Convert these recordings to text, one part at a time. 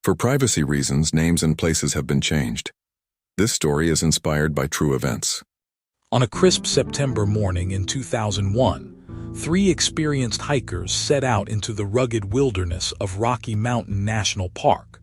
For privacy reasons, names and places have been changed. This story is inspired by true events. On a crisp September morning in 2001, three experienced hikers set out into the rugged wilderness of Rocky Mountain National Park.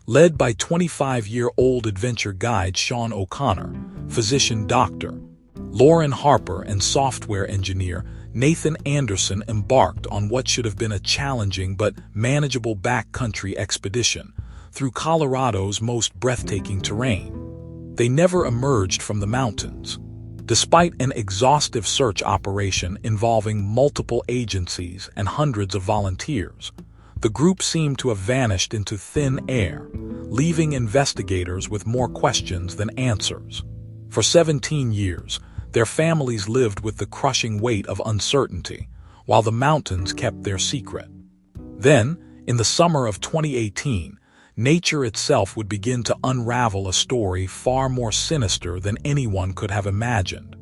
Led by 25-year-old adventure guide Sean O'Connor, physician Dr. Lauren Harper, and software engineer Nathan Anderson embarked on what should have been a challenging but manageable backcountry expedition through Colorado's most breathtaking terrain. They never emerged from the mountains. Despite an exhaustive search operation involving multiple agencies and hundreds of volunteers, the group seemed to have vanished into thin air, leaving investigators with more questions than answers. For 17 years, their families lived with the crushing weight of uncertainty, while the mountains kept their secret. Then, in the summer of 2018, nature itself would begin to unravel a story far more sinister than anyone could have imagined.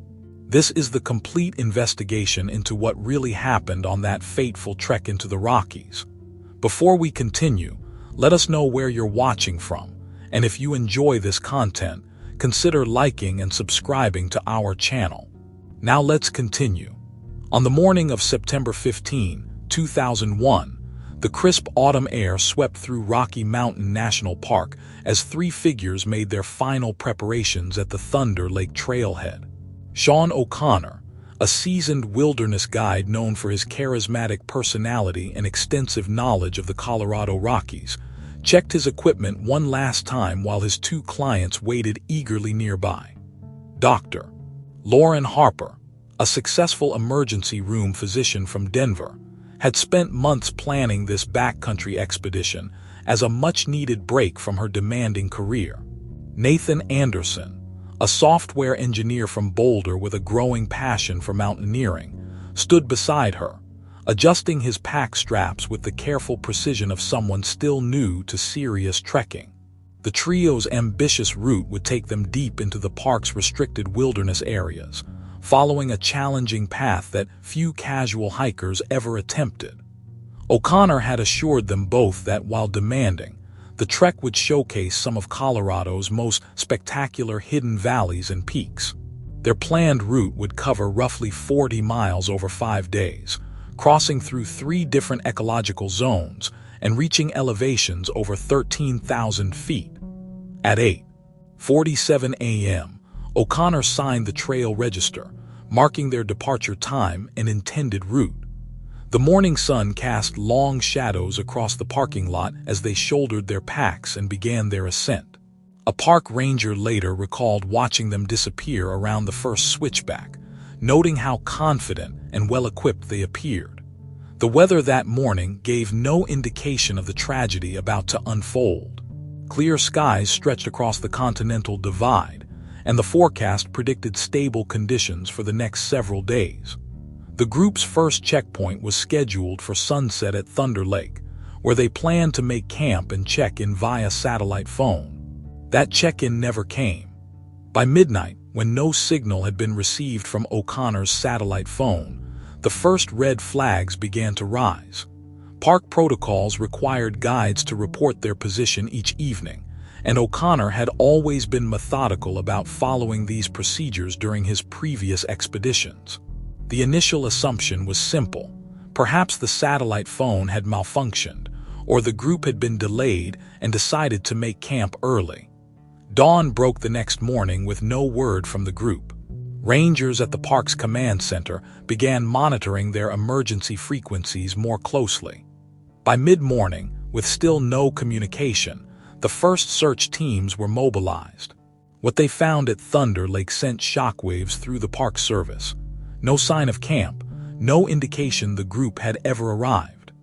This is the complete investigation into what really happened on that fateful trek into the Rockies. Before we continue, let us know where you're watching from, and if you enjoy this content, consider liking and subscribing to our channel. Now let's continue. On the morning of September 15, 2001, the crisp autumn air swept through Rocky Mountain National Park as three figures made their final preparations at the Thunder Lake trailhead. Sean O'Connor, a seasoned wilderness guide known for his charismatic personality and extensive knowledge of the Colorado Rockies, checked his equipment one last time while his two clients waited eagerly nearby. Dr. Lauren Harper, a successful emergency room physician from Denver, had spent months planning this backcountry expedition as a much-needed break from her demanding career. Nathan Anderson, a software engineer from Boulder with a growing passion for mountaineering, stood beside her, adjusting his pack straps with the careful precision of someone still new to serious trekking. The trio's ambitious route would take them deep into the park's restricted wilderness areas, following a challenging path that few casual hikers ever attempted. O'Connor had assured them both that while demanding, the trek would showcase some of Colorado's most spectacular hidden valleys and peaks. Their planned route would cover roughly 40 miles over 5 days, crossing through 3 different ecological zones and reaching elevations over 13,000 feet. At 8:47 a.m., O'Connor signed the trail register, marking their departure time and intended route. The morning sun cast long shadows across the parking lot as they shouldered their packs and began their ascent. A park ranger later recalled watching them disappear around the first switchback, noting how confident and well-equipped they appeared. The weather that morning gave no indication of the tragedy about to unfold. Clear skies stretched across the Continental Divide, and the forecast predicted stable conditions for the next several days. The group's first checkpoint was scheduled for sunset at Thunder Lake, where they planned to make camp and check in via satellite phone. That check-in never came. By midnight, when no signal had been received from O'Connor's satellite phone, the first red flags began to rise. Park protocols required guides to report their position each evening, and O'Connor had always been methodical about following these procedures during his previous expeditions. The initial assumption was simple. Perhaps the satellite phone had malfunctioned, or the group had been delayed and decided to make camp early. Dawn broke the next morning with no word from the group. Rangers at the park's command center began monitoring their emergency frequencies more closely. By mid-morning, with still no communication, the first search teams were mobilized. What they found at Thunder Lake sent shockwaves through the Park Service. No sign of camp, no indication the group had ever arrived.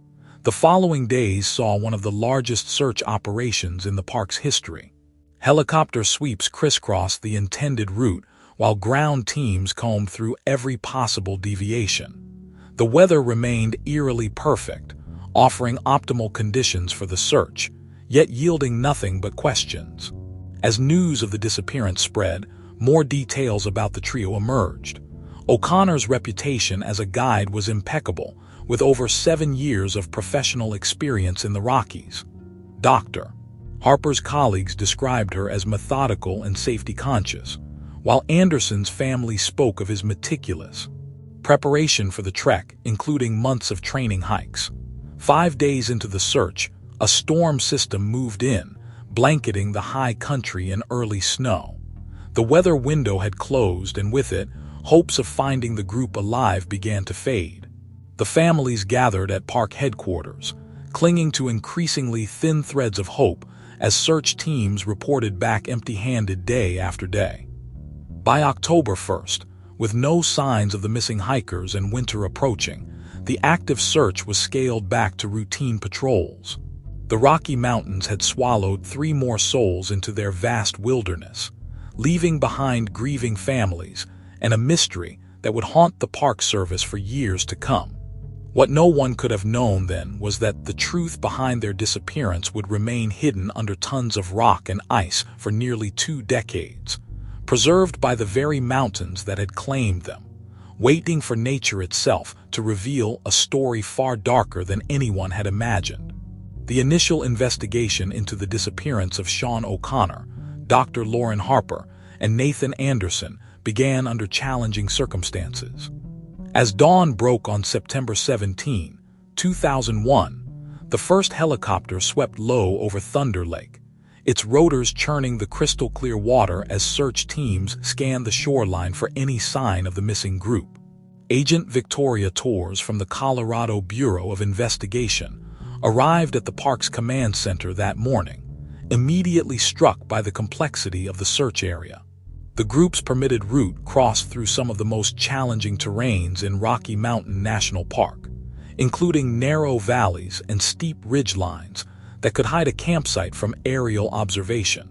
The following days saw one of the largest search operations in the park's history. Helicopter sweeps crisscrossed the intended route, while ground teams combed through every possible deviation. The weather remained eerily perfect, offering optimal conditions for the search, yet yielding nothing but questions. As news of the disappearance spread, more details about the trio emerged. O'Connor's reputation as a guide was impeccable, with over 7 years of professional experience in the Rockies. Dr. Harper's colleagues described her as methodical and safety-conscious, while Anderson's family spoke of his meticulous preparation for the trek, including months of training hikes. 5 days into the search, a storm system moved in, blanketing the high country in early snow. The weather window had closed, and with it, hopes of finding the group alive began to fade. The families gathered at park headquarters, clinging to increasingly thin threads of hope as search teams reported back empty-handed day after day. By October 1st, with no signs of the missing hikers and winter approaching, the active search was scaled back to routine patrols. The Rocky Mountains had swallowed 3 more souls into their vast wilderness, leaving behind grieving families and a mystery that would haunt the Park Service for years to come. What no one could have known then was that the truth behind their disappearance would remain hidden under tons of rock and ice for nearly 2 decades, preserved by the very mountains that had claimed them, waiting for nature itself to reveal a story far darker than anyone had imagined. The initial investigation into the disappearance of Sean O'Connor, Dr. Lauren Harper, and Nathan Anderson began under challenging circumstances. As dawn broke on September 17, 2001, the first helicopter swept low over Thunder Lake, its rotors churning the crystal-clear water as search teams scanned the shoreline for any sign of the missing group. Agent Victoria Torres from the Colorado Bureau of Investigation arrived at the park's command center that morning, immediately struck by the complexity of the search area. The group's permitted route crossed through some of the most challenging terrains in Rocky Mountain National Park, including narrow valleys and steep ridgelines that could hide a campsite from aerial observation.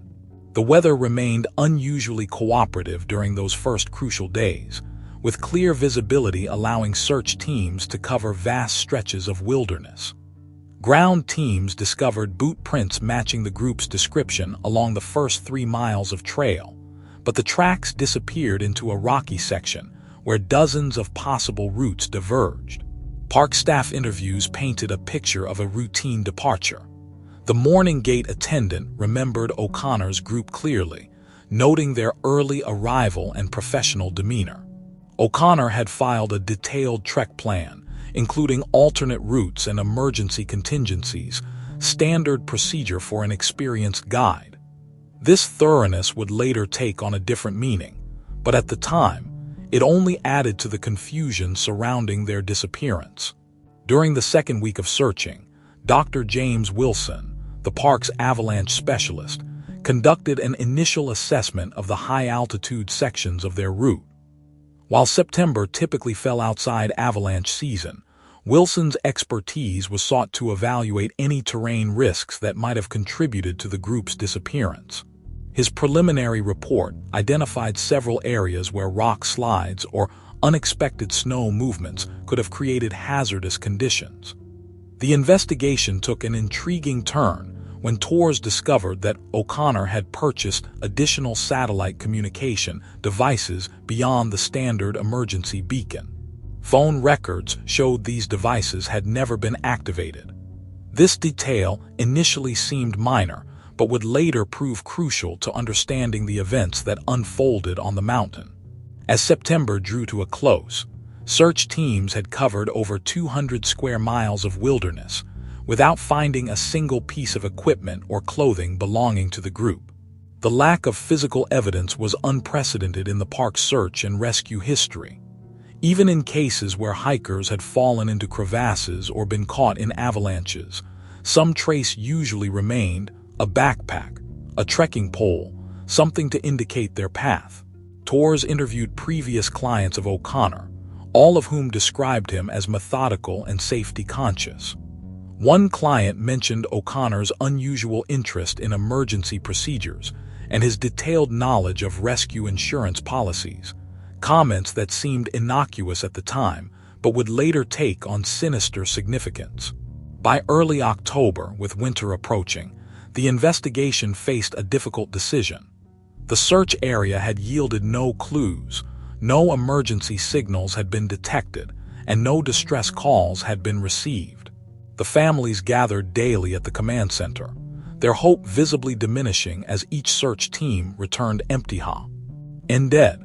The weather remained unusually cooperative during those first crucial days, with clear visibility allowing search teams to cover vast stretches of wilderness. Ground teams discovered boot prints matching the group's description along the first 3 miles of trail, but the tracks disappeared into a rocky section where dozens of possible routes diverged. Park staff interviews painted a picture of a routine departure. The morning gate attendant remembered O'Connor's group clearly, noting their early arrival and professional demeanor. O'Connor had filed a detailed trek plan, including alternate routes and emergency contingencies, standard procedure for an experienced guide. This thoroughness would later take on a different meaning, but at the time, it only added to the confusion surrounding their disappearance. During the second week of searching, Dr. James Wilson, the park's avalanche specialist, conducted an initial assessment of the high-altitude sections of their route. While September typically fell outside avalanche season, Wilson's expertise was sought to evaluate any terrain risks that might have contributed to the group's disappearance. His preliminary report identified several areas where rock slides or unexpected snow movements could have created hazardous conditions. The investigation took an intriguing turn when Torres discovered that O'Connor had purchased additional satellite communication devices beyond the standard emergency beacon. Phone records showed these devices had never been activated. This detail initially seemed minor, but would later prove crucial to understanding the events that unfolded on the mountain. As September drew to a close, search teams had covered over 200 square miles of wilderness without finding a single piece of equipment or clothing belonging to the group. The lack of physical evidence was unprecedented in the park's search and rescue history. Even in cases where hikers had fallen into crevasses or been caught in avalanches, some trace usually remained: a backpack, a trekking pole, something to indicate their path. Torres interviewed previous clients of O'Connor, all of whom described him as methodical and safety-conscious. One client mentioned O'Connor's unusual interest in emergency procedures and his detailed knowledge of rescue insurance policies, comments that seemed innocuous at the time but would later take on sinister significance. By early October, with winter approaching, the investigation faced a difficult decision. The search area had yielded no clues, no emergency signals had been detected, and no distress calls had been received. The families gathered daily at the command center, their hope visibly diminishing as each search team returned empty-handed.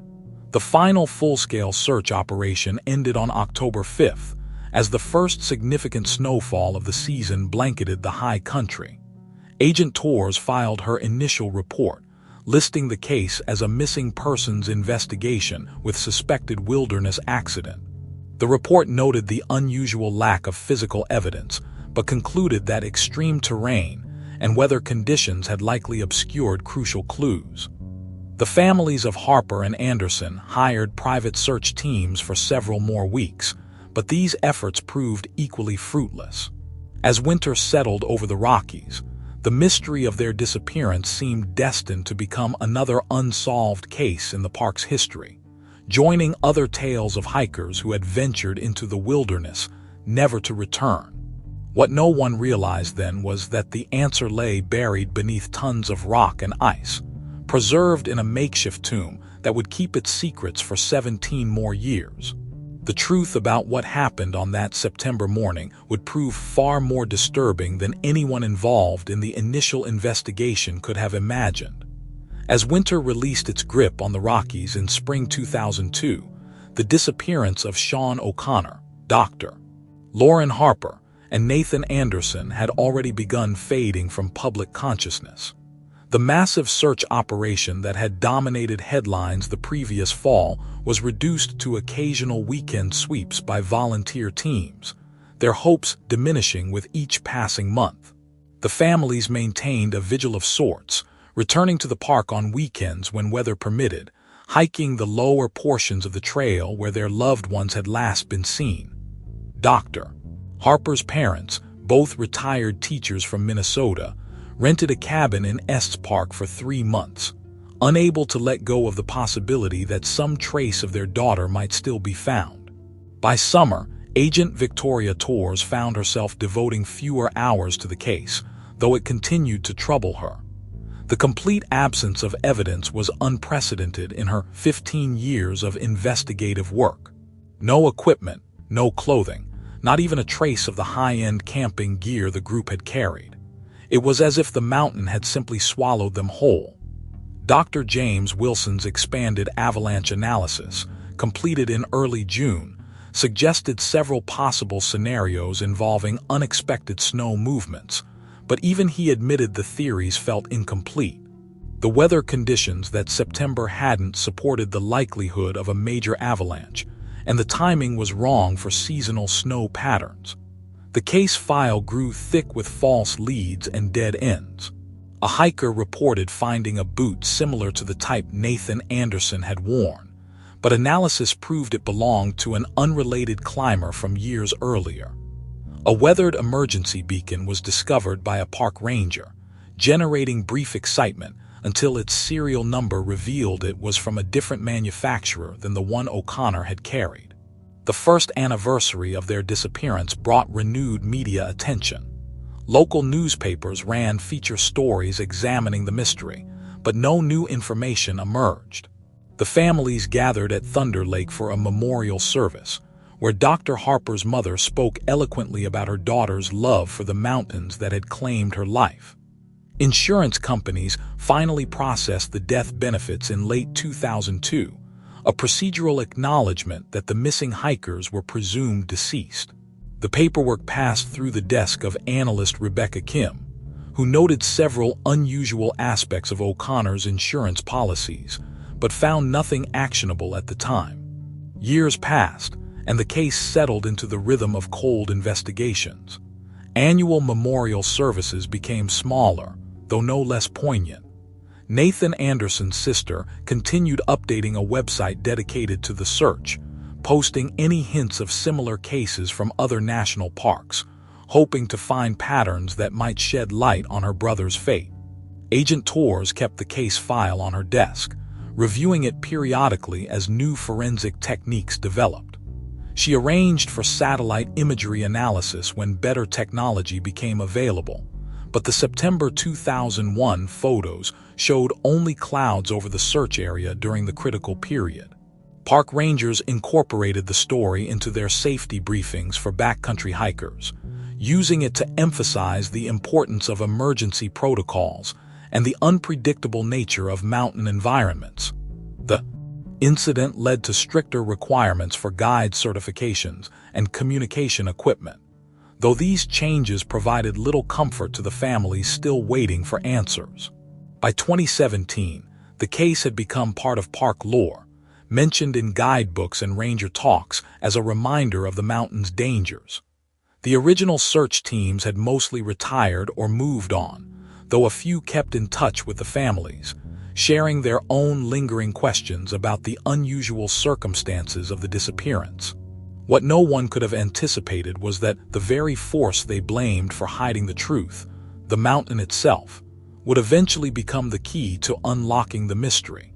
The final full-scale search operation ended on October 5th, as the first significant snowfall of the season blanketed the high country. Agent Torres filed her initial report, listing the case as a missing persons investigation with suspected wilderness accident. The report noted the unusual lack of physical evidence, but concluded that extreme terrain and weather conditions had likely obscured crucial clues. The families of Harper and Anderson hired private search teams for several more weeks, but these efforts proved equally fruitless. As winter settled over the Rockies, the mystery of their disappearance seemed destined to become another unsolved case in the park's history, joining other tales of hikers who had ventured into the wilderness, never to return. What no one realized then was that the answer lay buried beneath tons of rock and ice, preserved in a makeshift tomb that would keep its secrets for 17 more years. The truth about what happened on that September morning would prove far more disturbing than anyone involved in the initial investigation could have imagined. As winter released its grip on the Rockies in spring 2002, the disappearance of Sean O'Connor, Dr. Lauren Harper, and Nathan Anderson had already begun fading from public consciousness. The massive search operation that had dominated headlines the previous fall was reduced to occasional weekend sweeps by volunteer teams, their hopes diminishing with each passing month. The families maintained a vigil of sorts, returning to the park on weekends when weather permitted, hiking the lower portions of the trail where their loved ones had last been seen. Dr. Harper's parents, both retired teachers from Minnesota, rented a cabin in Estes Park for 3 months, unable to let go of the possibility that some trace of their daughter might still be found. By summer, Agent Victoria Torres found herself devoting fewer hours to the case, though it continued to trouble her. The complete absence of evidence was unprecedented in her 15 years of investigative work. No equipment, no clothing, not even a trace of the high-end camping gear the group had carried. It was as if the mountain had simply swallowed them whole. Dr. James Wilson's expanded avalanche analysis, completed in early June, suggested several possible scenarios involving unexpected snow movements, but even he admitted the theories felt incomplete. The weather conditions that September hadn't supported the likelihood of a major avalanche, and the timing was wrong for seasonal snow patterns. The case file grew thick with false leads and dead ends. A hiker reported finding a boot similar to the type Nathan Anderson had worn, but analysis proved it belonged to an unrelated climber from years earlier. A weathered emergency beacon was discovered by a park ranger, generating brief excitement until its serial number revealed it was from a different manufacturer than the one O'Connor had carried. The first anniversary of their disappearance brought renewed media attention. Local newspapers ran feature stories examining the mystery, but no new information emerged. The families gathered at Thunder Lake for a memorial service, where Dr. Harper's mother spoke eloquently about her daughter's love for the mountains that had claimed her life. Insurance companies finally processed the death benefits in late 2002, a procedural acknowledgement that the missing hikers were presumed deceased. The paperwork passed through the desk of analyst Rebecca Kim, who noted several unusual aspects of O'Connor's insurance policies, but found nothing actionable at the time. Years passed, and the case settled into the rhythm of cold investigations. Annual memorial services became smaller, though no less poignant. Nathan Anderson's sister continued updating a website dedicated to the search, posting any hints of similar cases from other national parks, hoping to find patterns that might shed light on her brother's fate. Agent Torres kept the case file on her desk, reviewing it periodically as new forensic techniques developed. She arranged for satellite imagery analysis when better technology became available, but the September 2001 photos showed only clouds over the search area during the critical period. Park rangers incorporated the story into their safety briefings for backcountry hikers, using it to emphasize the importance of emergency protocols and the unpredictable nature of mountain environments. The incident led to stricter requirements for guide certifications and communication equipment, though these changes provided little comfort to the families still waiting for answers. By 2017, the case had become part of park lore, mentioned in guidebooks and ranger talks as a reminder of the mountain's dangers. The original search teams had mostly retired or moved on, though a few kept in touch with the families, sharing their own lingering questions about the unusual circumstances of the disappearance. What no one could have anticipated was that the very force they blamed for hiding the truth, the mountain itself, would eventually become the key to unlocking the mystery.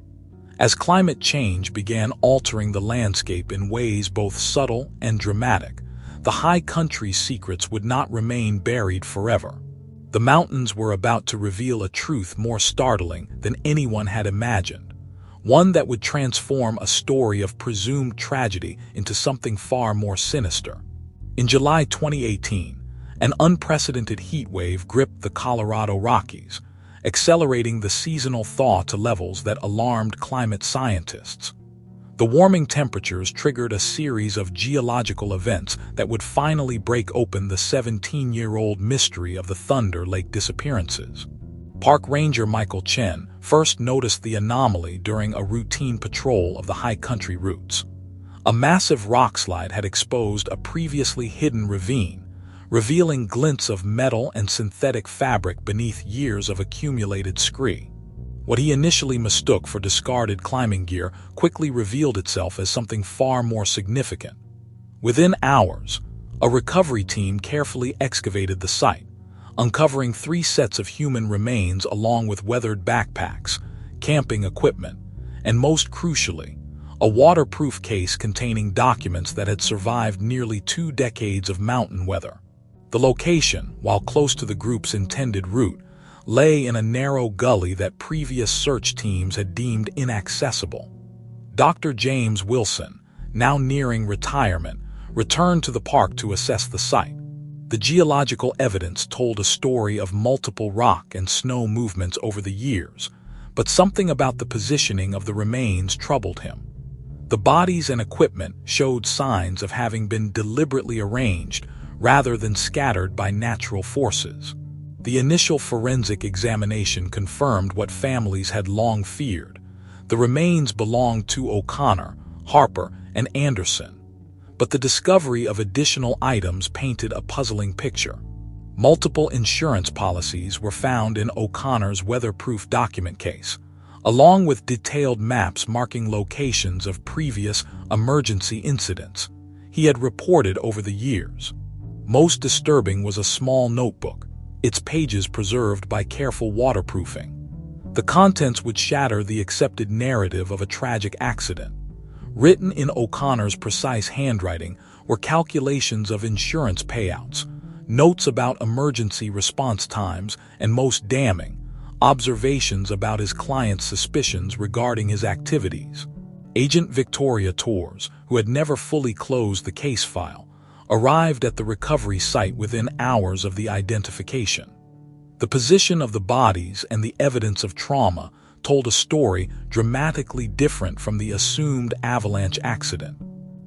As climate change began altering the landscape in ways both subtle and dramatic, the high country's secrets would not remain buried forever. The mountains were about to reveal a truth more startling than anyone had imagined, one that would transform a story of presumed tragedy into something far more sinister. In July 2018, an unprecedented heat wave gripped the Colorado Rockies, accelerating the seasonal thaw to levels that alarmed climate scientists. The warming temperatures triggered a series of geological events that would finally break open the 17-year-old mystery of the Thunder Lake disappearances. Park Ranger Michael Chen first noticed the anomaly during a routine patrol of the high country routes. A massive rockslide had exposed a previously hidden ravine, revealing glints of metal and synthetic fabric beneath years of accumulated scree. What he initially mistook for discarded climbing gear quickly revealed itself as something far more significant. Within hours, a recovery team carefully excavated the site, uncovering 3 sets of human remains along with weathered backpacks, camping equipment, and most crucially, a waterproof case containing documents that had survived nearly 2 decades of mountain weather. The location, while close to the group's intended route, lay in a narrow gully that previous search teams had deemed inaccessible. Dr. James Wilson, now nearing retirement, returned to the park to assess the site. The geological evidence told a story of multiple rock and snow movements over the years, but something about the positioning of the remains troubled him. The bodies and equipment showed signs of having been deliberately arranged rather than scattered by natural forces. The initial forensic examination confirmed what families had long feared. The remains belonged to O'Connor, Harper, and Anderson. But the discovery of additional items painted a puzzling picture. Multiple insurance policies were found in O'Connor's weatherproof document case, along with detailed maps marking locations of previous emergency incidents he had reported over the years. Most disturbing was a small notebook, its pages preserved by careful waterproofing. The contents would shatter the accepted narrative of a tragic accident. Written in O'Connor's precise handwriting were calculations of insurance payouts, notes about emergency response times, and most damning, observations about his client's suspicions regarding his activities. Agent Victoria Torres, who had never fully closed the case file, arrived at the recovery site within hours of the identification. The position of the bodies and the evidence of trauma told a story dramatically different from the assumed avalanche accident.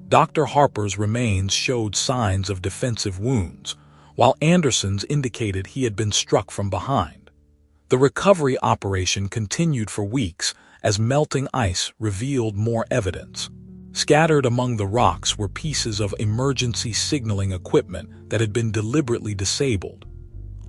Dr. Harper's remains showed signs of defensive wounds, while Anderson's indicated he had been struck from behind. The recovery operation continued for weeks as melting ice revealed more evidence. Scattered among the rocks were pieces of emergency signaling equipment that had been deliberately disabled.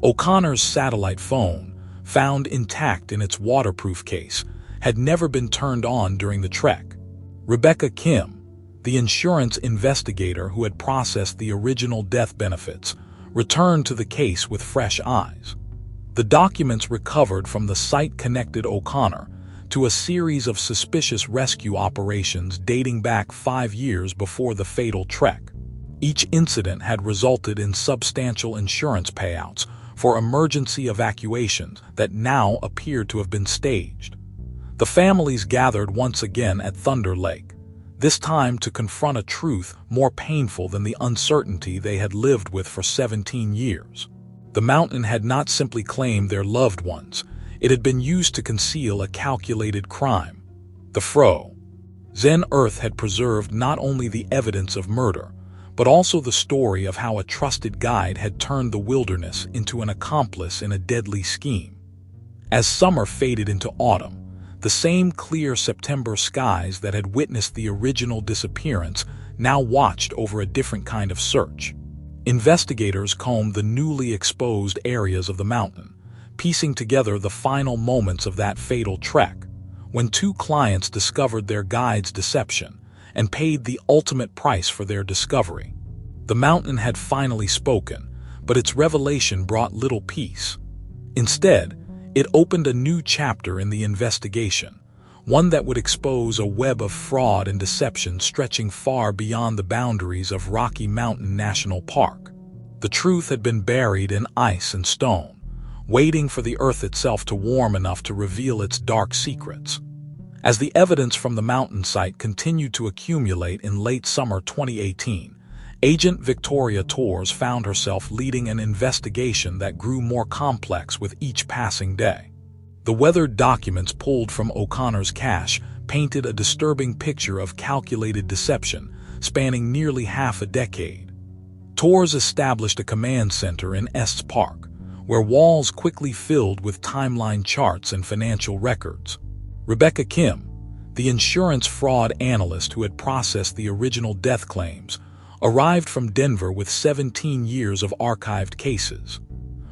O'Connor's satellite phone, found intact in its waterproof case, had never been turned on during the trek. Rebecca Kim, the insurance investigator who had processed the original death benefits, returned to the case with fresh eyes. The documents recovered from the site connected O'Connor to a series of suspicious rescue operations dating back 5 years before the fatal trek. Each incident had resulted in substantial insurance payouts for emergency evacuations that now appeared to have been staged. The families gathered once again at Thunder Lake, this time to confront a truth more painful than the uncertainty they had lived with for 17 years. The mountain had not simply claimed their loved ones, it had been used to conceal a calculated crime. The Frozen Earth had preserved not only the evidence of murder, but also the story of how a trusted guide had turned the wilderness into an accomplice in a deadly scheme. As summer faded into autumn, the same clear September skies that had witnessed the original disappearance now watched over a different kind of search. Investigators combed the newly exposed areas of the mountain, piecing together the final moments of that fatal trek, when two clients discovered their guide's deception and paid the ultimate price for their discovery. The mountain had finally spoken, but its revelation brought little peace. Instead, it opened a new chapter in the investigation, one that would expose a web of fraud and deception stretching far beyond the boundaries of Rocky Mountain National Park. The truth had been buried in ice and stone, waiting for the earth itself to warm enough to reveal its dark secrets. As the evidence from the mountain site continued to accumulate in late summer 2018, Agent Victoria Torres found herself leading an investigation that grew more complex with each passing day. The weathered documents pulled from O'Connor's cache painted a disturbing picture of calculated deception spanning nearly half a decade. Torres established a command center in Estes Park, where walls quickly filled with timeline charts and financial records. Rebecca Kim, the insurance fraud analyst who had processed the original death claims, arrived from Denver with 17 years of archived cases.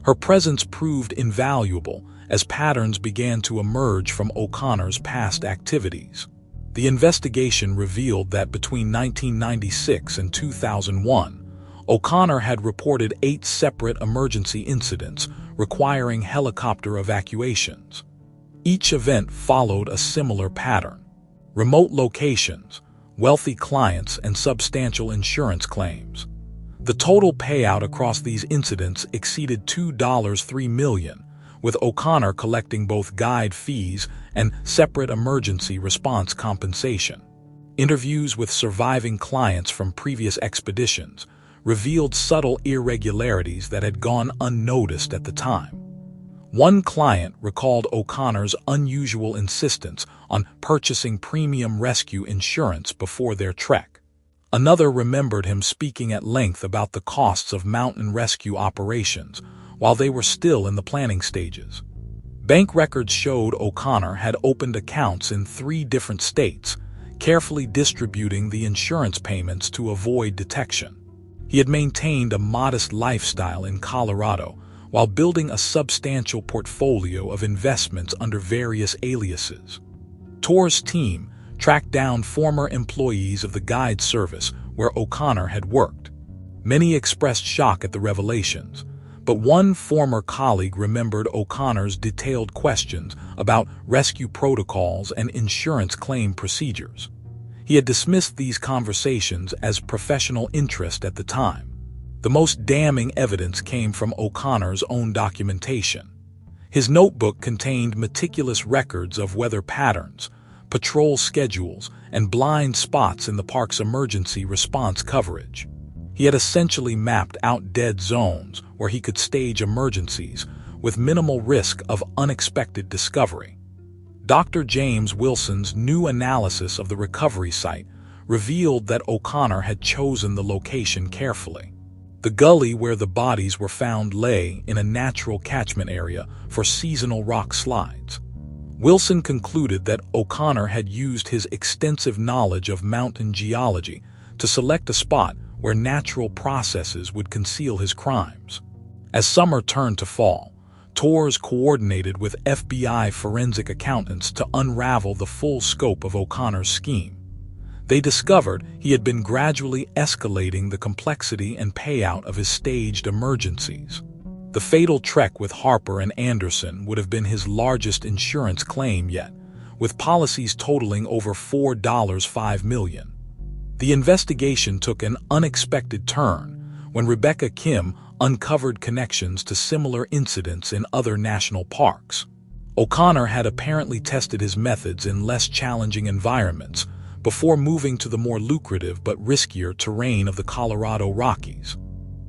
Her presence proved invaluable as patterns began to emerge from O'Connor's past activities. The investigation revealed that between 1996 and 2001, O'Connor had reported 8 separate emergency incidents requiring helicopter evacuations. Each event followed a similar pattern: remote locations, wealthy clients, and substantial insurance claims. The total payout across these incidents exceeded $2.3 million, with O'Connor collecting both guide fees and separate emergency response compensation. Interviews with surviving clients from previous expeditions revealed subtle irregularities that had gone unnoticed at the time. One client recalled O'Connor's unusual insistence on purchasing premium rescue insurance before their trek. Another remembered him speaking at length about the costs of mountain rescue operations while they were still in the planning stages. Bank records showed O'Connor had opened accounts in 3 different states, carefully distributing the insurance payments to avoid detection. He had maintained a modest lifestyle in Colorado while building a substantial portfolio of investments under various aliases. Torres' team tracked down former employees of the guide service where O'Connor had worked. Many expressed shock at the revelations, but one former colleague remembered O'Connor's detailed questions about rescue protocols and insurance claim procedures. He had dismissed these conversations as professional interest at the time. The most damning evidence came from O'Connor's own documentation. His notebook contained meticulous records of weather patterns, patrol schedules, and blind spots in the park's emergency response coverage. He had essentially mapped out dead zones where he could stage emergencies with minimal risk of unexpected discovery. Dr. James Wilson's new analysis of the recovery site revealed that O'Connor had chosen the location carefully. The gully where the bodies were found lay in a natural catchment area for seasonal rock slides. Wilson concluded that O'Connor had used his extensive knowledge of mountain geology to select a spot where natural processes would conceal his crimes. As summer turned to fall, Torres coordinated with FBI forensic accountants to unravel the full scope of O'Connor's scheme. They discovered he had been gradually escalating the complexity and payout of his staged emergencies. The fatal trek with Harper and Anderson would have been his largest insurance claim yet, with policies totaling over $4.5 million. The investigation took an unexpected turn when Rebecca Kim uncovered connections to similar incidents in other national parks. O'Connor had apparently tested his methods in less challenging environments, before moving to the more lucrative but riskier terrain of the Colorado Rockies.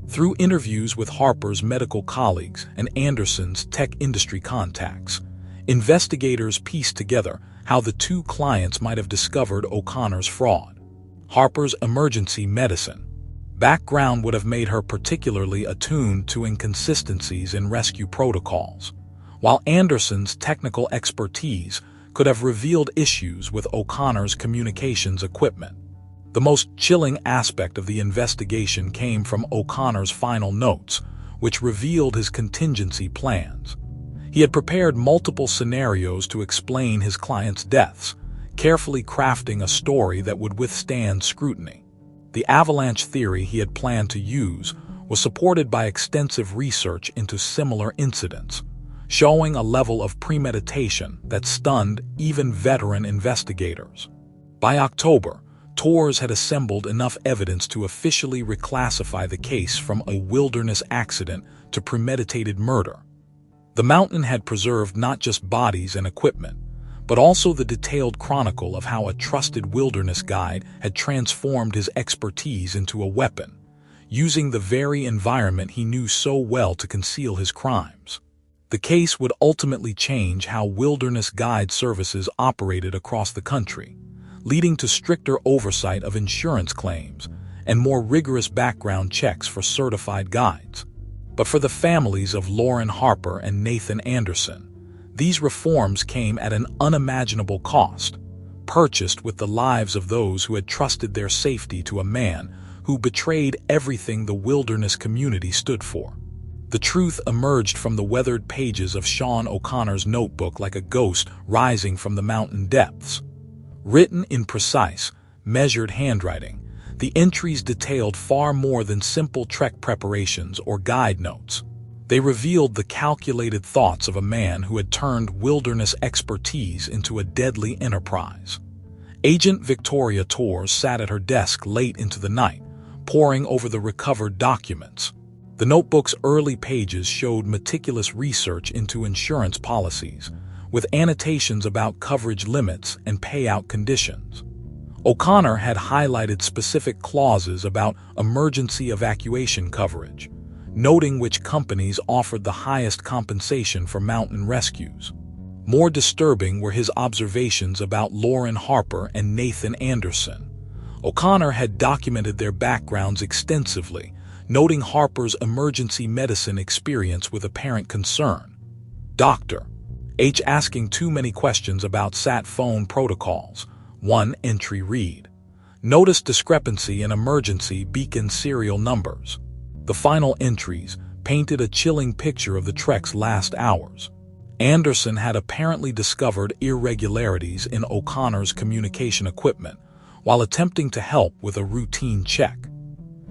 Through interviews with Harper's medical colleagues and Anderson's tech industry contacts, investigators pieced together how the two clients might have discovered O'Connor's fraud. Harper's emergency medicine background would have made her particularly attuned to inconsistencies in rescue protocols, while Anderson's technical expertise could have revealed issues with O'Connor's communications equipment. The most chilling aspect of the investigation came from O'Connor's final notes, which revealed his contingency plans. He had prepared multiple scenarios to explain his clients' deaths, carefully crafting a story that would withstand scrutiny. The avalanche theory he had planned to use was supported by extensive research into similar incidents, showing a level of premeditation that stunned even veteran investigators. By October, Torres had assembled enough evidence to officially reclassify the case from a wilderness accident to premeditated murder. The mountain had preserved not just bodies and equipment, but also the detailed chronicle of how a trusted wilderness guide had transformed his expertise into a weapon, using the very environment he knew so well to conceal his crimes. The case would ultimately change how wilderness guide services operated across the country, leading to stricter oversight of insurance claims and more rigorous background checks for certified guides. But for the families of Lauren Harper and Nathan Anderson, these reforms came at an unimaginable cost, purchased with the lives of those who had trusted their safety to a man who betrayed everything the wilderness community stood for. The truth emerged from the weathered pages of Sean O'Connor's notebook like a ghost rising from the mountain depths. Written in precise, measured handwriting, the entries detailed far more than simple trek preparations or guide notes. They revealed the calculated thoughts of a man who had turned wilderness expertise into a deadly enterprise. Agent Victoria Torres sat at her desk late into the night, poring over the recovered documents. The notebook's early pages showed meticulous research into insurance policies, with annotations about coverage limits and payout conditions. O'Connor had highlighted specific clauses about emergency evacuation coverage, noting which companies offered the highest compensation for mountain rescues. More disturbing were his observations about Lauren Harper and Nathan Anderson. O'Connor had documented their backgrounds extensively, noting Harper's emergency medicine experience with apparent concern. Dr. H. asking too many questions about sat phone protocols. One entry read. Notice discrepancy in emergency beacon serial numbers. The final entries painted a chilling picture of the trek's last hours. Anderson had apparently discovered irregularities in O'Connor's communication equipment while attempting to help with a routine check.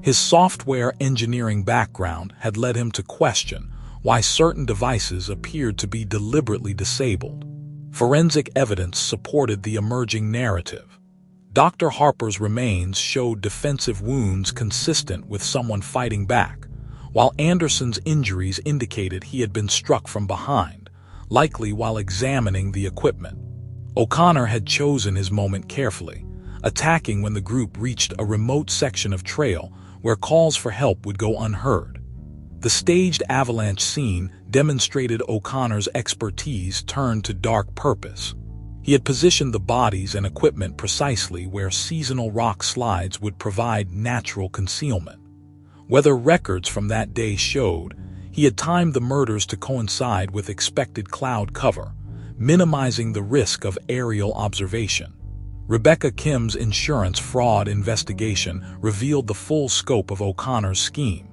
His software engineering background had led him to question why certain devices appeared to be deliberately disabled. Forensic evidence supported the emerging narrative. Dr. Harper's remains showed defensive wounds consistent with someone fighting back, while Anderson's injuries indicated he had been struck from behind, likely while examining the equipment. O'Connor had chosen his moment carefully, attacking when the group reached a remote section of trail where calls for help would go unheard. The staged avalanche scene demonstrated O'Connor's expertise turned to dark purpose. He had positioned the bodies and equipment precisely where seasonal rock slides would provide natural concealment. Weather records from that day showed he had timed the murders to coincide with expected cloud cover, minimizing the risk of aerial observation. Rebecca Kim's insurance fraud investigation revealed the full scope of O'Connor's scheme.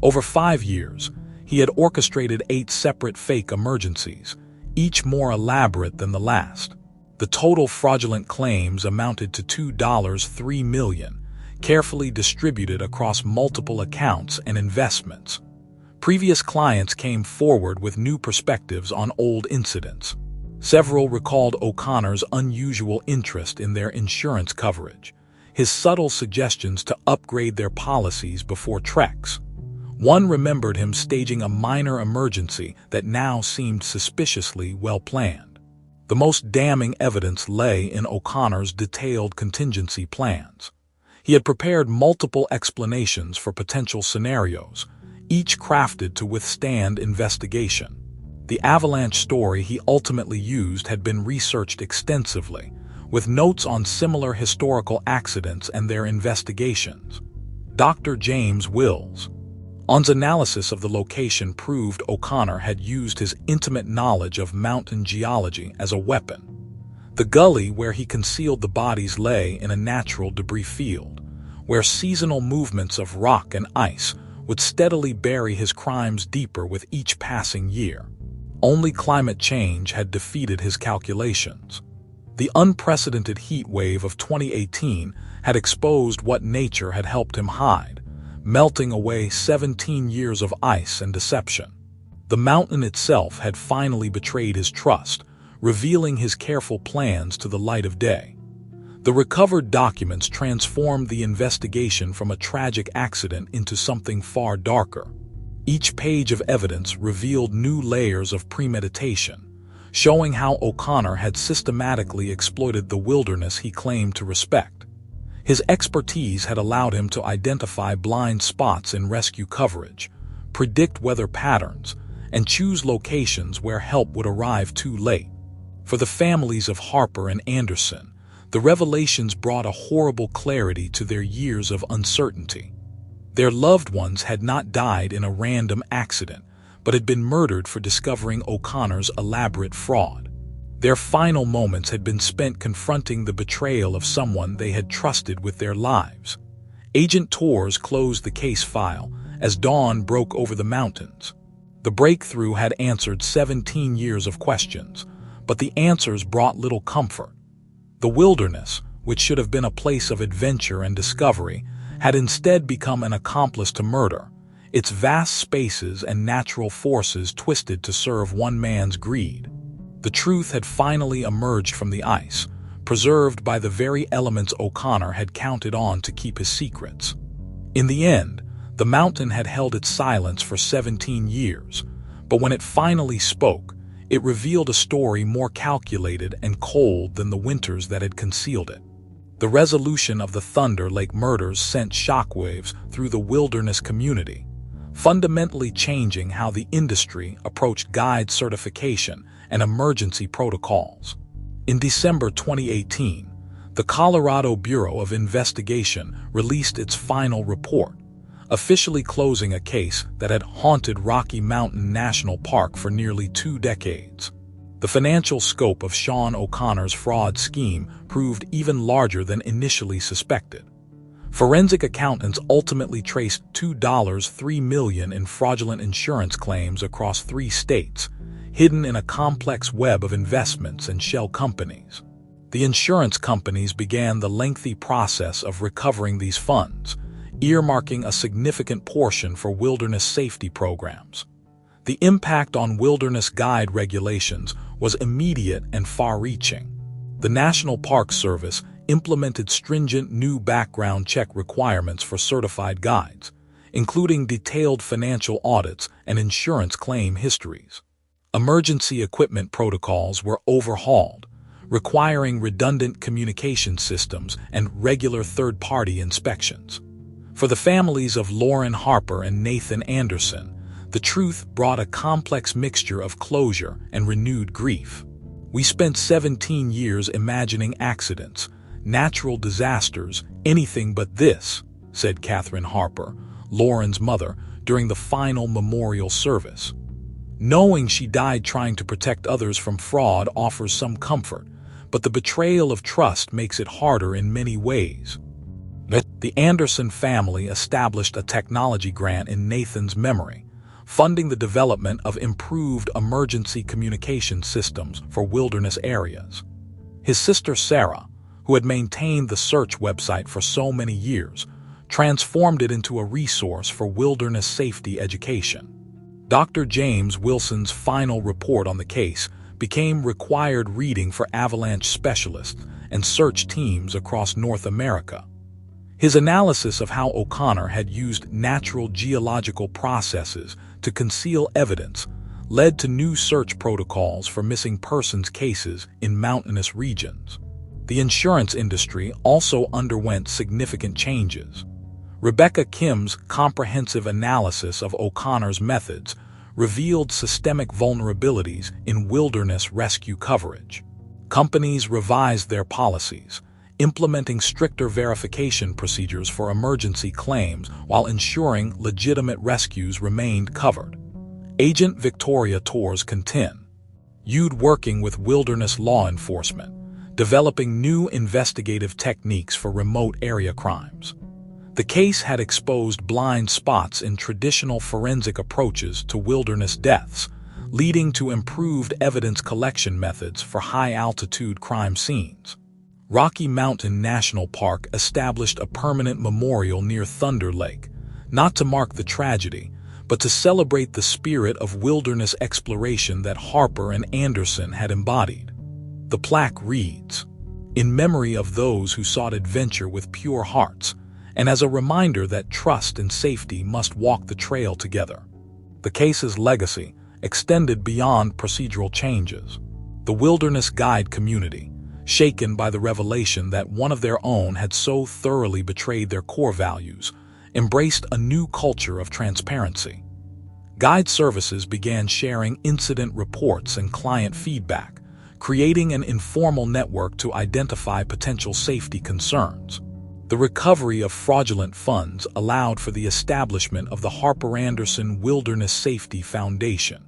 Over 5 years, he had orchestrated 8 separate fake emergencies, each more elaborate than the last. The total fraudulent claims amounted to $2.3 million, carefully distributed across multiple accounts and investments. Previous clients came forward with new perspectives on old incidents. Several recalled O'Connor's unusual interest in their insurance coverage, his subtle suggestions to upgrade their policies before treks. One remembered him staging a minor emergency that now seemed suspiciously well planned. The most damning evidence lay in O'Connor's detailed contingency plans. He had prepared multiple explanations for potential scenarios, each crafted to withstand investigation. The avalanche story he ultimately used had been researched extensively, with notes on similar historical accidents and their investigations. Dr. James Wills. On's analysis of the location proved O'Connor had used his intimate knowledge of mountain geology as a weapon. The gully where he concealed the bodies lay in a natural debris field, where seasonal movements of rock and ice would steadily bury his crimes deeper with each passing year. Only climate change had defeated his calculations. The unprecedented heat wave of 2018 had exposed what nature had helped him hide, melting away 17 years of ice and deception. The mountain itself had finally betrayed his trust, revealing his careful plans to the light of day. The recovered documents transformed the investigation from a tragic accident into something far darker. Each page of evidence revealed new layers of premeditation, showing how O'Connor had systematically exploited the wilderness he claimed to respect. His expertise had allowed him to identify blind spots in rescue coverage, predict weather patterns, and choose locations where help would arrive too late. For the families of Harper and Anderson, the revelations brought a horrible clarity to their years of uncertainty. Their loved ones had not died in a random accident, but had been murdered for discovering O'Connor's elaborate fraud. Their final moments had been spent confronting the betrayal of someone they had trusted with their lives. Agent Torres closed the case file as dawn broke over the mountains. The breakthrough had answered 17 years of questions, but the answers brought little comfort. The wilderness, which should have been a place of adventure and discovery, had instead become an accomplice to murder, its vast spaces and natural forces twisted to serve one man's greed. The truth had finally emerged from the ice, preserved by the very elements O'Connor had counted on to keep his secrets. In the end, the mountain had held its silence for 17 years, but when it finally spoke, it revealed a story more calculated and cold than the winters that had concealed it. The resolution of the Thunder Lake murders sent shockwaves through the wilderness community, fundamentally changing how the industry approached guide certification and emergency protocols. In December 2018, the Colorado Bureau of Investigation released its final report, officially closing a case that had haunted Rocky Mountain National Park for nearly 2 decades. The financial scope of Sean O'Connor's fraud scheme proved even larger than initially suspected. Forensic accountants ultimately traced $2.3 million in fraudulent insurance claims across 3 states, hidden in a complex web of investments and shell companies. The insurance companies began the lengthy process of recovering these funds, earmarking a significant portion for wilderness safety programs. The impact on wilderness guide regulations was immediate and far-reaching. The National Park Service implemented stringent new background check requirements for certified guides, including detailed financial audits and insurance claim histories. Emergency equipment protocols were overhauled, requiring redundant communication systems and regular third-party inspections. For the families of Lauren Harper and Nathan Anderson, the truth brought a complex mixture of closure and renewed grief. We spent 17 years imagining accidents, natural disasters, anything but this, said Catherine Harper, Lauren's mother, during the final memorial service. Knowing she died trying to protect others from fraud offers some comfort, but the betrayal of trust makes it harder in many ways. The Anderson family established a technology grant in Nathan's memory, funding the development of improved emergency communication systems for wilderness areas. His sister Sarah, who had maintained the search website for so many years, transformed it into a resource for wilderness safety education. Dr. James Wilson's final report on the case became required reading for avalanche specialists and search teams across North America. His analysis of how O'Connor had used natural geological processes to conceal evidence led to new search protocols for missing persons cases in mountainous regions. The insurance industry also underwent significant changes. Rebecca Kim's comprehensive analysis of O'Connor's methods revealed systemic vulnerabilities in wilderness rescue coverage. Companies revised their policies, implementing stricter verification procedures for emergency claims while ensuring legitimate rescues remained covered. Agent Victoria Torres continued working with wilderness law enforcement, developing new investigative techniques for remote area crimes. The case had exposed blind spots in traditional forensic approaches to wilderness deaths, leading to improved evidence collection methods for high-altitude crime scenes. Rocky Mountain National Park established a permanent memorial near Thunder Lake, not to mark the tragedy, but to celebrate the spirit of wilderness exploration that Harper and Anderson had embodied. The plaque reads, "In memory of those who sought adventure with pure hearts, and as a reminder that trust and safety must walk the trail together." The case's legacy extended beyond procedural changes. The wilderness guide community, shaken by the revelation that one of their own had so thoroughly betrayed their core values, embraced a new culture of transparency. Guide services began sharing incident reports and client feedback, creating an informal network to identify potential safety concerns. The recovery of fraudulent funds allowed for the establishment of the Harper Anderson Wilderness Safety Foundation,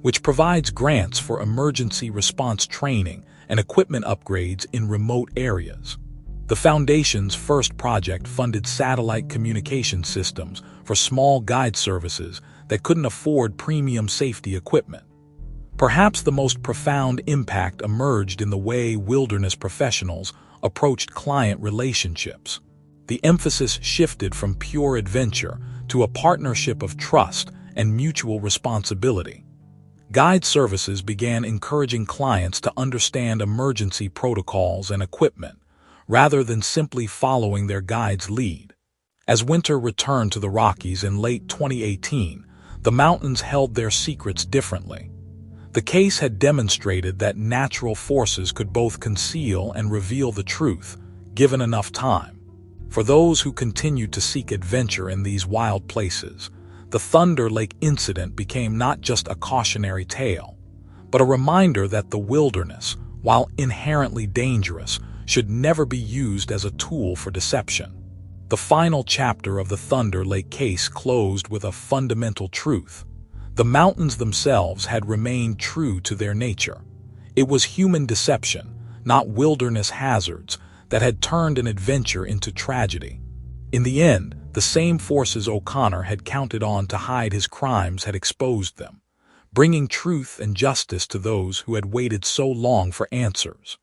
which provides grants for emergency response training and equipment upgrades in remote areas. The foundation's first project funded satellite communication systems for small guide services that couldn't afford premium safety equipment. Perhaps the most profound impact emerged in the way wilderness professionals approached client relationships. The emphasis shifted from pure adventure to a partnership of trust and mutual responsibility. Guide services began encouraging clients to understand emergency protocols and equipment, rather than simply following their guide's lead. As winter returned to the Rockies in late 2018, the mountains held their secrets differently. The case had demonstrated that natural forces could both conceal and reveal the truth, given enough time. For those who continued to seek adventure in these wild places, the Thunder Lake incident became not just a cautionary tale, but a reminder that the wilderness, while inherently dangerous, should never be used as a tool for deception. The final chapter of the Thunder Lake case closed with a fundamental truth. The mountains themselves had remained true to their nature. It was human deception, not wilderness hazards, that had turned an adventure into tragedy. In the end, the same forces O'Connor had counted on to hide his crimes had exposed them, bringing truth and justice to those who had waited so long for answers.